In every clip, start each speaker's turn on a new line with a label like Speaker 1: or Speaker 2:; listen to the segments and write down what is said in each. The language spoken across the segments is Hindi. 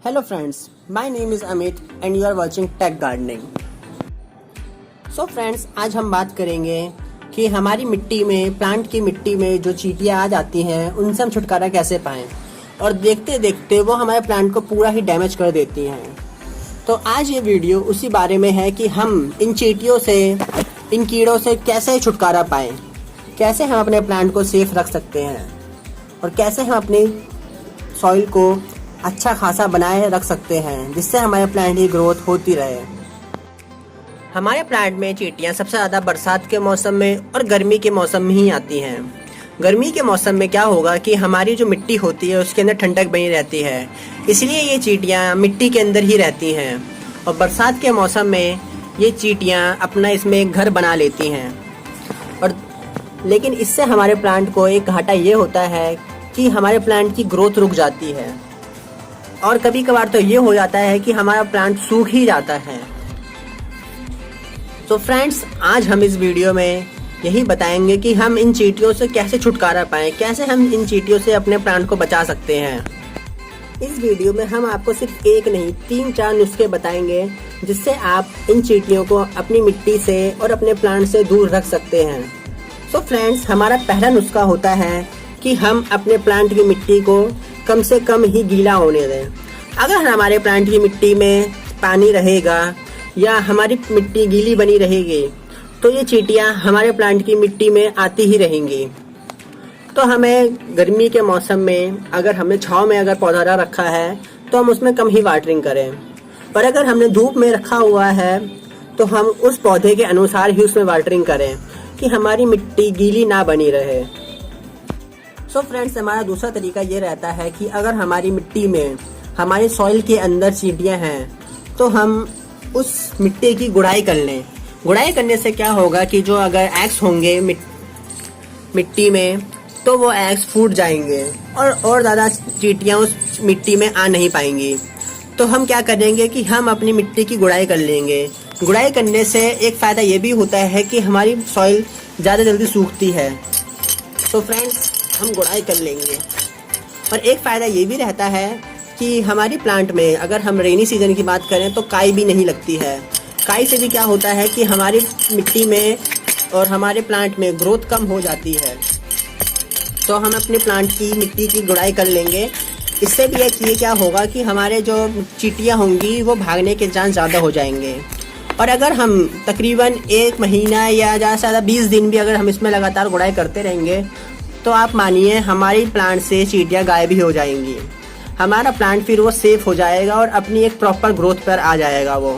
Speaker 1: Hello friends, my name is Amit and you are watching Tech Gardening. So friends, आज हम बात करेंगे कि हमारी मिट्टी में, प्लांट की मिट्टी में जो चींटियां आ जाती हैं उनसे हम छुटकारा कैसे पाएं और देखते देखते वो हमारे प्लांट को पूरा ही डैमेज कर देती हैं। तो आज ये वीडियो उसी बारे में है कि हम इन चींटियों से, इन कीड़ों से कैसे छुटकारा पाएं, कैसे हम अपने प्लांट को सेफ रख सकते हैं और कैसे हम अपनी सॉइल को अच्छा खासा बनाए रख सकते हैं जिससे हमारे प्लांट की ग्रोथ होती रहे। हमारे प्लांट में चींटियां सबसे ज़्यादा बरसात के मौसम में और गर्मी के मौसम में ही आती हैं। गर्मी के मौसम में क्या होगा कि हमारी जो मिट्टी होती है उसके अंदर ठंडक बनी रहती है, इसलिए ये चींटियां मिट्टी के अंदर ही रहती हैं। और बरसात के मौसम में ये चींटियां अपना इसमें एक घर बना लेती हैं। और लेकिन इससे हमारे प्लांट को एक घाटा ये होता है कि हमारे प्लांट की ग्रोथ रुक जाती है और कभी कभार तो ये हो जाता है कि हमारा प्लांट सूख ही जाता है। तो फ्रेंड्स, आज हम इस वीडियो में यही बताएंगे कि हम इन चींटियों से कैसे छुटकारा पाएं, कैसे हम इन चींटियों से अपने प्लांट को बचा सकते हैं। इस वीडियो में हम आपको सिर्फ एक नहीं 3-4 नुस्खे बताएंगे जिससे आप इन चींटियों को अपनी मिट्टी से और अपने प्लांट से दूर रख सकते हैं। तो फ्रेंड्स, हमारा पहला नुस्खा होता है कि हम अपने प्लांट की मिट्टी को कम से कम ही गीला होने दें। अगर हमारे प्लांट की मिट्टी में पानी रहेगा या हमारी मिट्टी गीली बनी रहेगी तो ये चींटियां हमारे प्लांट की मिट्टी में आती ही रहेंगी। तो हमें गर्मी के मौसम में अगर हमने छांव में अगर पौधा रखा है तो हम उसमें कम ही वाटरिंग करें, पर अगर हमने धूप में रखा हुआ है तो हम उस पौधे के अनुसार ही उसमें वाटरिंग करें कि हमारी मिट्टी गीली ना बनी रहे। तो फ्रेंड्स, हमारा दूसरा तरीका ये रहता है कि अगर हमारी मिट्टी में, हमारी सॉइल के अंदर चींटियां हैं तो हम उस मिट्टी की गुड़ाई कर लें। गुड़ाई करने से क्या होगा कि जो अगर एग्स होंगे मिट्टी में तो वो एग्स फूट जाएंगे और ज़्यादा चींटियां उस मिट्टी में आ नहीं पाएंगी। तो हम क्या करेंगे कि हम अपनी मिट्टी की गुड़ाई कर लेंगे। गुड़ाई करने से एक फ़ायदा ये भी होता है कि हमारी सॉइल ज़्यादा जल्दी सूखती है। तो फ्रेंड्स, हम गुड़ाई कर लेंगे। और एक फ़ायदा ये भी रहता है कि हमारी प्लांट में अगर हम रेनी सीजन की बात करें तो काई भी नहीं लगती है। काई से भी क्या होता है कि हमारी मिट्टी में और हमारे प्लांट में ग्रोथ कम हो जाती है। तो हम अपने प्लांट की मिट्टी की गुड़ाई कर लेंगे। इससे भी ये क्या होगा कि हमारे जो चींटियां होंगी वो भागने के चांस ज़्यादा हो जाएंगे। और अगर हम तकरीबन 1 महीना या ज़्यादा से ज़्यादा 20 दिन भी अगर हम इसमें लगातार गुड़ाई करते रहेंगे तो आप मानिए हमारी प्लांट से चींटियां गायब ही हो जाएंगी। हमारा प्लांट फिर वो सेफ हो जाएगा और अपनी एक प्रॉपर ग्रोथ पर आ जाएगा वो।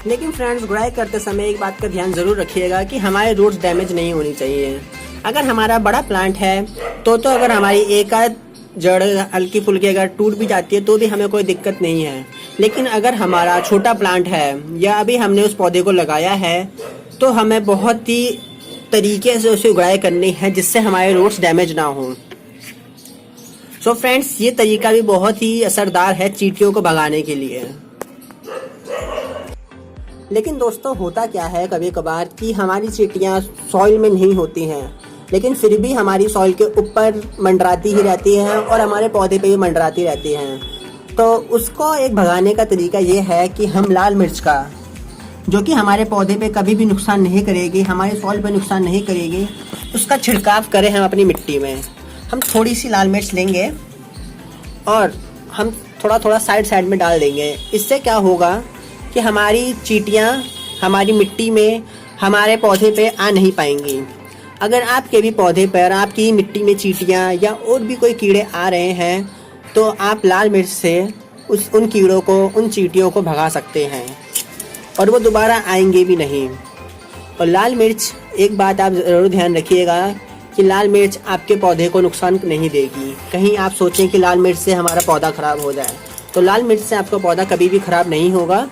Speaker 1: लेकिन फ्रेंड्स, गुड़ाई करते समय एक बात का ध्यान ज़रूर रखिएगा कि हमारे रूट्स डैमेज नहीं होनी चाहिए। अगर हमारा बड़ा प्लांट है तो अगर हमारी एक आध जड़ हल्की फुल्की अगर टूट भी जाती है तो भी हमें कोई दिक्कत नहीं है। लेकिन अगर हमारा छोटा प्लांट है या अभी हमने उस पौधे को लगाया है तो हमें बहुत ही तरीके से उसे गुड़ाई करनी है जिससे हमारे रूट्स डैमेज ना हो। सो फ्रेंड्स, ये तरीका भी बहुत ही असरदार है चींटियों को भगाने के लिए। लेकिन दोस्तों, होता क्या है कभी कभार कि हमारी चींटियां सॉइल में नहीं होती हैं लेकिन फिर भी हमारी सॉइल के ऊपर मंडराती ही रहती हैं और हमारे पौधे पे भी मंडराती रहती हैं। तो उसको एक भगाने का तरीका ये है कि हम लाल मिर्च का, जो कि हमारे पौधे पे कभी भी नुकसान नहीं करेगी, हमारे सॉइल पे नुकसान नहीं करेगी, उसका छिड़काव करें हम अपनी मिट्टी में। हम थोड़ी सी लाल मिर्च लेंगे और हम थोड़ा थोड़ा साइड में डाल देंगे। इससे क्या होगा कि हमारी चींटियां हमारी मिट्टी में, हमारे पौधे पे आ नहीं पाएंगी। अगर आपके भी पौधे पर, आपकी मिट्टी में चींटियां या और भी कोई कीड़े आ रहे हैं तो आप लाल मिर्च से उन कीड़ों को, उन चींटियों को भगा सकते हैं और वो दोबारा आएंगे भी नहीं। और लाल मिर्च, एक बात आप ज़रूर ध्यान रखिएगा कि लाल मिर्च आपके पौधे को नुकसान नहीं देगी। कहीं आप सोचें कि लाल मिर्च से हमारा पौधा ख़राब हो जाए, तो लाल मिर्च से आपका पौधा कभी भी ख़राब नहीं होगा।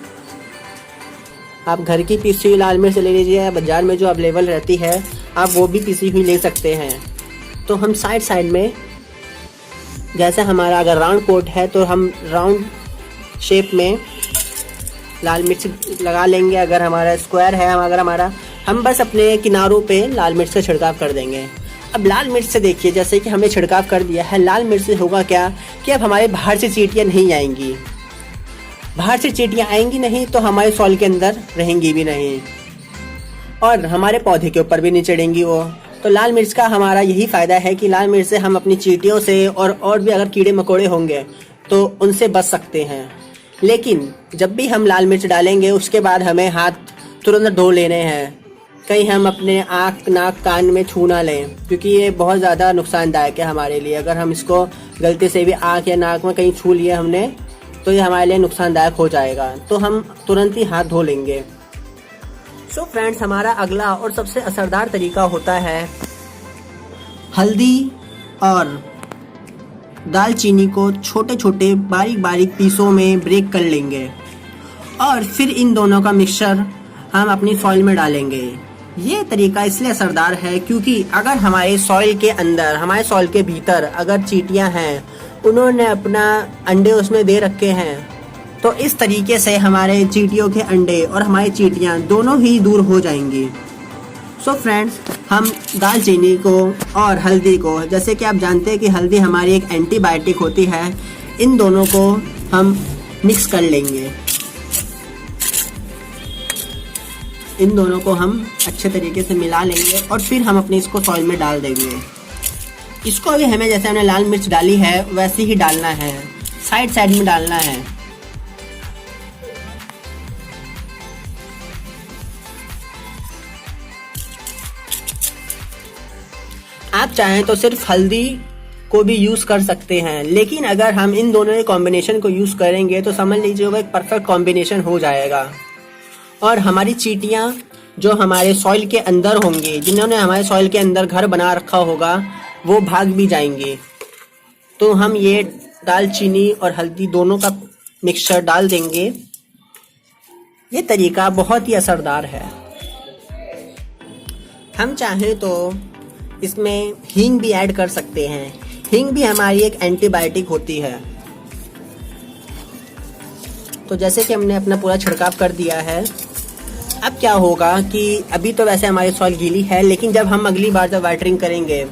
Speaker 1: आप घर की पीसी हुई लाल मिर्च ले लीजिए या बाज़ार में जो अवेलेबल रहती है आप वो भी पीसी हुई ले सकते हैं। तो हम साइड में, जैसे हमारा अगर राउंड पोट है तो हम राउंड शेप में लाल मिर्च लगा लेंगे। अगर हमारा स्क्वायर है, हम बस अपने किनारों पे लाल मिर्च का छिड़काव कर देंगे। अब लाल मिर्च से देखिए, जैसे कि हमने छिड़काव कर दिया है, लाल मिर्च से होगा क्या कि अब हमारे बाहर से चींटियां नहीं आएंगी। बाहर से चींटियां आएंगी नहीं तो हमारे सॉइल के अंदर रहेंगी भी नहीं और हमारे पौधे के ऊपर भी नहीं चढ़ेंगी वो। तो लाल मिर्च का हमारा यही फ़ायदा है कि लाल मिर्च से हम अपनी चींटियों से और भी अगर कीड़े मकोड़े होंगे तो उनसे बच सकते हैं। लेकिन जब भी हम लाल मिर्च डालेंगे उसके बाद हमें हाथ तुरंत धो लेने हैं, कहीं हम अपने आँख नाक कान में छू ना लें, क्योंकि ये बहुत ज़्यादा नुकसानदायक है हमारे लिए। अगर हम इसको गलती से भी आँख या नाक में कहीं छू लिए हमने तो ये हमारे लिए नुकसानदायक हो जाएगा, तो हम तुरंत ही हाथ धो लेंगे। सो फ्रेंड्स, हमारा अगला और सबसे असरदार तरीका होता है हल्दी और दालचीनी को छोटे छोटे बारीक बारीक पीसों में ब्रेक कर लेंगे और फिर इन दोनों का मिक्सचर हम अपनी सॉइल में डालेंगे। ये तरीका इसलिए असरदार है क्योंकि अगर हमारे सॉइल के अंदर, हमारे सॉइल के भीतर अगर चींटियां हैं, उन्होंने अपना अंडे उसमें दे रखे हैं, तो इस तरीके से हमारे चींटियों के अंडे और हमारी चींटियां दोनों ही दूर हो जाएंगी। सो फ्रेंड्स, हम दालचीनी को और हल्दी को, जैसे कि आप जानते हैं कि हल्दी हमारी एक एंटीबायोटिक होती है, इन दोनों को हम मिक्स कर लेंगे। इन दोनों को हम अच्छे तरीके से मिला लेंगे और फिर हम अपने इसको सॉइल में डाल देंगे। इसको भी हमें जैसे हमने लाल मिर्च डाली है वैसे ही डालना है, साइड साइड में डालना है। आप चाहें तो सिर्फ हल्दी को भी यूज कर सकते हैं, लेकिन अगर हम इन दोनों के कॉम्बिनेशन को यूज करेंगे तो समझ लीजिए वो एक परफेक्ट कॉम्बिनेशन हो जाएगा और हमारी चींटियां जो हमारे सॉइल के अंदर होंगी, जिन्होंने हमारे सॉइल के अंदर घर बना रखा होगा, वो भाग भी जाएंगे। तो हम ये दालचीनी और हल्दी दोनों का मिक्सचर डाल देंगे। ये तरीका बहुत ही असरदार है। हम चाहें तो इसमें हींग भी ऐड कर सकते हैं। हींग भी हमारी एक एंटीबायोटिक होती है। तो जैसे कि हमने अपना पूरा छिड़काव कर दिया है, अब क्या होगा कि अभी तो वैसे हमारी सॉइल गीली है, लेकिन जब हम अगली बार जब वाटरिंग करेंगे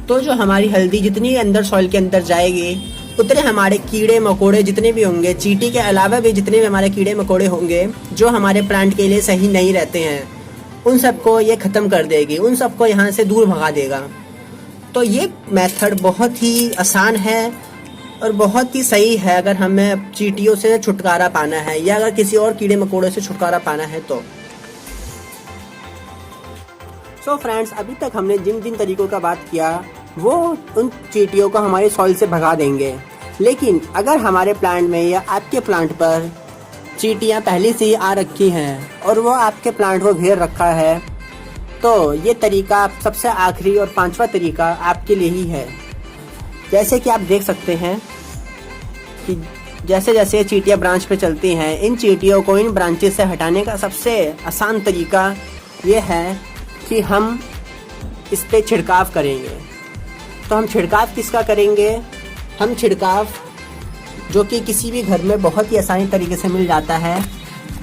Speaker 1: तो जो हमारी हल्दी जितनी अंदर सॉइल के अंदर जाएगी उतने हमारे कीड़े मकोड़े जितने भी होंगे, चींटी के अलावा भी जितने भी हमारे कीड़े मकोड़े होंगे जो हमारे प्लांट के लिए सही नहीं रहते हैं, उन सबको ये ख़त्म कर देगी, उन सबको यहाँ से दूर भगा देगा। तो ये मेथड बहुत ही आसान है और बहुत ही सही है अगर हमें चींटियों से छुटकारा पाना है या अगर किसी और कीड़े मकोड़े से छुटकारा पाना है तो। सो फ्रेंड्स, अभी तक हमने जिन जिन तरीकों का बात किया वो उन चींटियों को हमारे सॉइल से भगा देंगे। लेकिन अगर हमारे प्लांट में या आपके प्लांट पर चींटियां पहले से ही आ रखी हैं और वो आपके प्लांट को घेर रखा है, तो ये तरीका सबसे आखिरी और पांचवा तरीका आपके लिए ही है। जैसे कि आप देख सकते हैं कि जैसे जैसे चींटियां ब्रांच पे चलती हैं, इन चींटियों को इन ब्रांचेस से हटाने का सबसे आसान तरीका ये है कि हम इस पे छिड़काव करेंगे। तो हम छिड़काव किसका करेंगे? हम छिड़काव जो कि किसी भी घर में बहुत ही आसानी तरीके से मिल जाता है,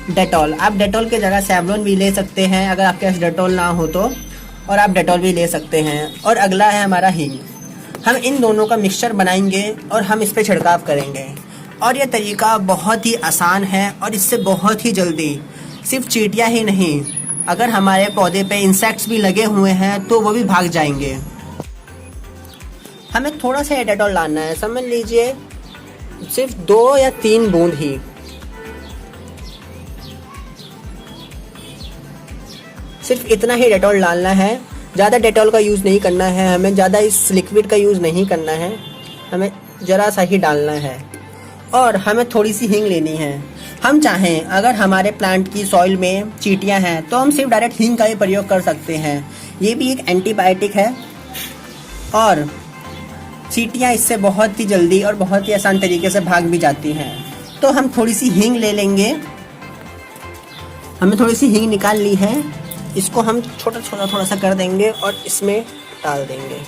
Speaker 1: डेटॉल। आप डेटॉल की जगह सैवलॉन भी ले सकते हैं अगर आपके पास डेटॉल ना हो तो, और आप डेटॉल भी ले सकते हैं। और अगला है हमारा हींग। हम इन दोनों का मिक्सचर बनाएंगे और हम इस पर छिड़काव करेंगे। और ये तरीका बहुत ही आसान है और इससे बहुत ही जल्दी सिर्फ चींटियां ही नहीं, अगर हमारे पौधे पे इंसेक्ट्स भी लगे हुए हैं तो वो भी भाग जाएंगे। हमें थोड़ा सा डेटॉल डालना है, समझ लीजिए सिर्फ 2 या 3 बूंद ही। सिर्फ इतना ही डेटॉल डालना है, ज़्यादा डेटॉल का यूज़ नहीं करना है, हमें ज़्यादा इस लिक्विड का यूज़ नहीं करना है, हमें ज़रा सा ही डालना है। और हमें थोड़ी सी हींग लेनी है। हम चाहें अगर हमारे प्लांट की सॉइल में चींटियां हैं तो हम सिर्फ डायरेक्ट हींग का ही प्रयोग कर सकते हैं। ये भी एक एंटीबायोटिक है और चींटियां इससे बहुत ही जल्दी और बहुत ही आसान तरीके से भाग भी जाती हैं। तो हम थोड़ी सी हींग ले लेंगे। हमने थोड़ी सी हींग निकाल ली है, इसको हम छोटा छोटा थोड़ा सा कर देंगे और इसमें डाल देंगे।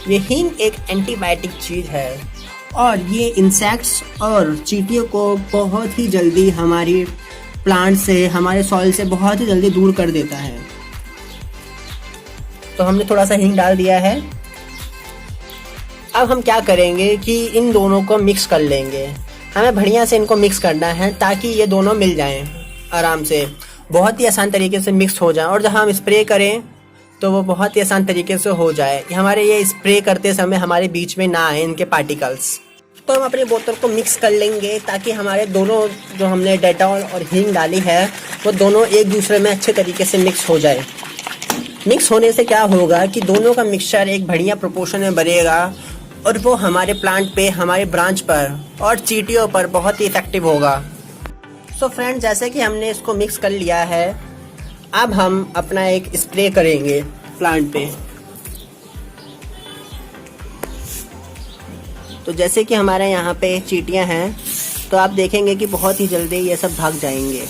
Speaker 1: ये हींग एक एंटीबायोटिक चीज़ है और ये इंसेक्ट्स और चींटियों को बहुत ही जल्दी हमारी प्लांट से, हमारे सॉइल से बहुत ही जल्दी दूर कर देता है। तो हमने थोड़ा सा हींग डाल दिया है। अब हम क्या करेंगे कि इन दोनों को मिक्स कर लेंगे। हमें बढ़िया से इनको मिक्स करना है ताकि ये दोनों मिल जाएं आराम से, बहुत ही आसान तरीके से मिक्स हो जाए, और जब हम स्प्रे करें तो वो बहुत ही आसान तरीके से हो जाए। हमारे ये स्प्रे करते समय हमारे बीच में ना आए इनके पार्टिकल्स। तो हम अपनी बोतल को मिक्स कर लेंगे ताकि हमारे दोनों जो हमने डेटॉल और हींग डाली है वो दोनों एक दूसरे में अच्छे तरीके से मिक्स हो जाए। मिक्स होने से क्या होगा कि दोनों का मिक्सचर एक बढ़िया प्रोपोर्शन में बनेगा और वो हमारे प्लांट पे, हमारे ब्रांच पर और चींटियों पर बहुत ही इफेक्टिव होगा। सो फ्रेंड्स, जैसे कि हमने इसको मिक्स कर लिया है, अब हम अपना एक स्प्रे करेंगे प्लांट पे। तो जैसे कि हमारे यहाँ पे चींटियाँ हैं तो आप देखेंगे कि बहुत ही जल्दी ये सब भाग जाएंगे।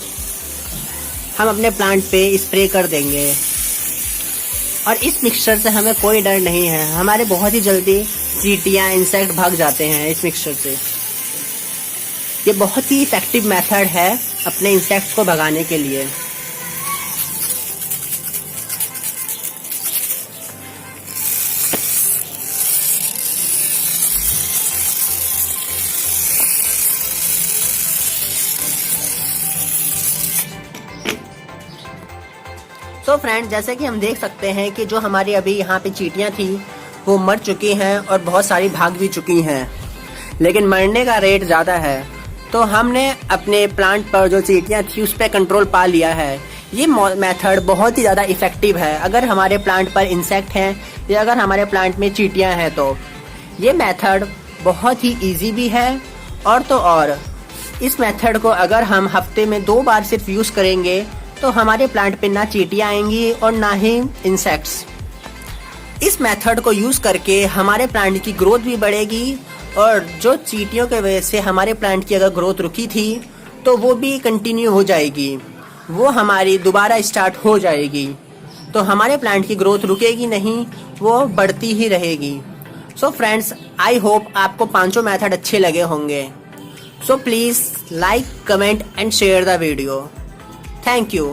Speaker 1: हम अपने प्लांट पे स्प्रे कर देंगे और इस मिक्सचर से हमें कोई डर नहीं है। हमारे बहुत ही जल्दी चींटियाँ, इंसेक्ट भाग जाते हैं इस मिक्सचर से। ये बहुत ही इफेक्टिव मेथड है अपने इंसेक्ट्स को भगाने के लिए। तो फ्रेंड, जैसे कि हम देख सकते हैं कि जो हमारी अभी यहाँ पे चींटियाँ थी वो मर चुकी हैं और बहुत सारी भाग भी चुकी हैं, लेकिन मरने का रेट ज़्यादा है। तो हमने अपने प्लांट पर जो चींटियाँ थी उस पर कंट्रोल पा लिया है। ये मेथड बहुत ही ज़्यादा इफ़ेक्टिव है अगर हमारे प्लांट पर इंसेक्ट हैं या अगर हमारे प्लांट में चींटियाँ हैं। तो ये मेथड बहुत ही ईजी भी है। और तो और इस मेथड को अगर हम हफ्ते में 2 बार सिर्फ यूज़ करेंगे तो हमारे प्लांट पे ना चींटियाँ आएंगी और ना ही इंसेक्ट्स। इस मेथड को यूज़ करके हमारे प्लांट की ग्रोथ भी बढ़ेगी और जो चींटियों की वजह से हमारे प्लांट की अगर ग्रोथ रुकी थी तो वो भी कंटिन्यू हो जाएगी, वो हमारी दोबारा स्टार्ट हो जाएगी। तो हमारे प्लांट की ग्रोथ रुकेगी नहीं, वो बढ़ती ही रहेगी। सो फ्रेंड्स, आई होप आपको पांचों मेथड अच्छे लगे होंगे। So please like, comment and share the video. Thank you.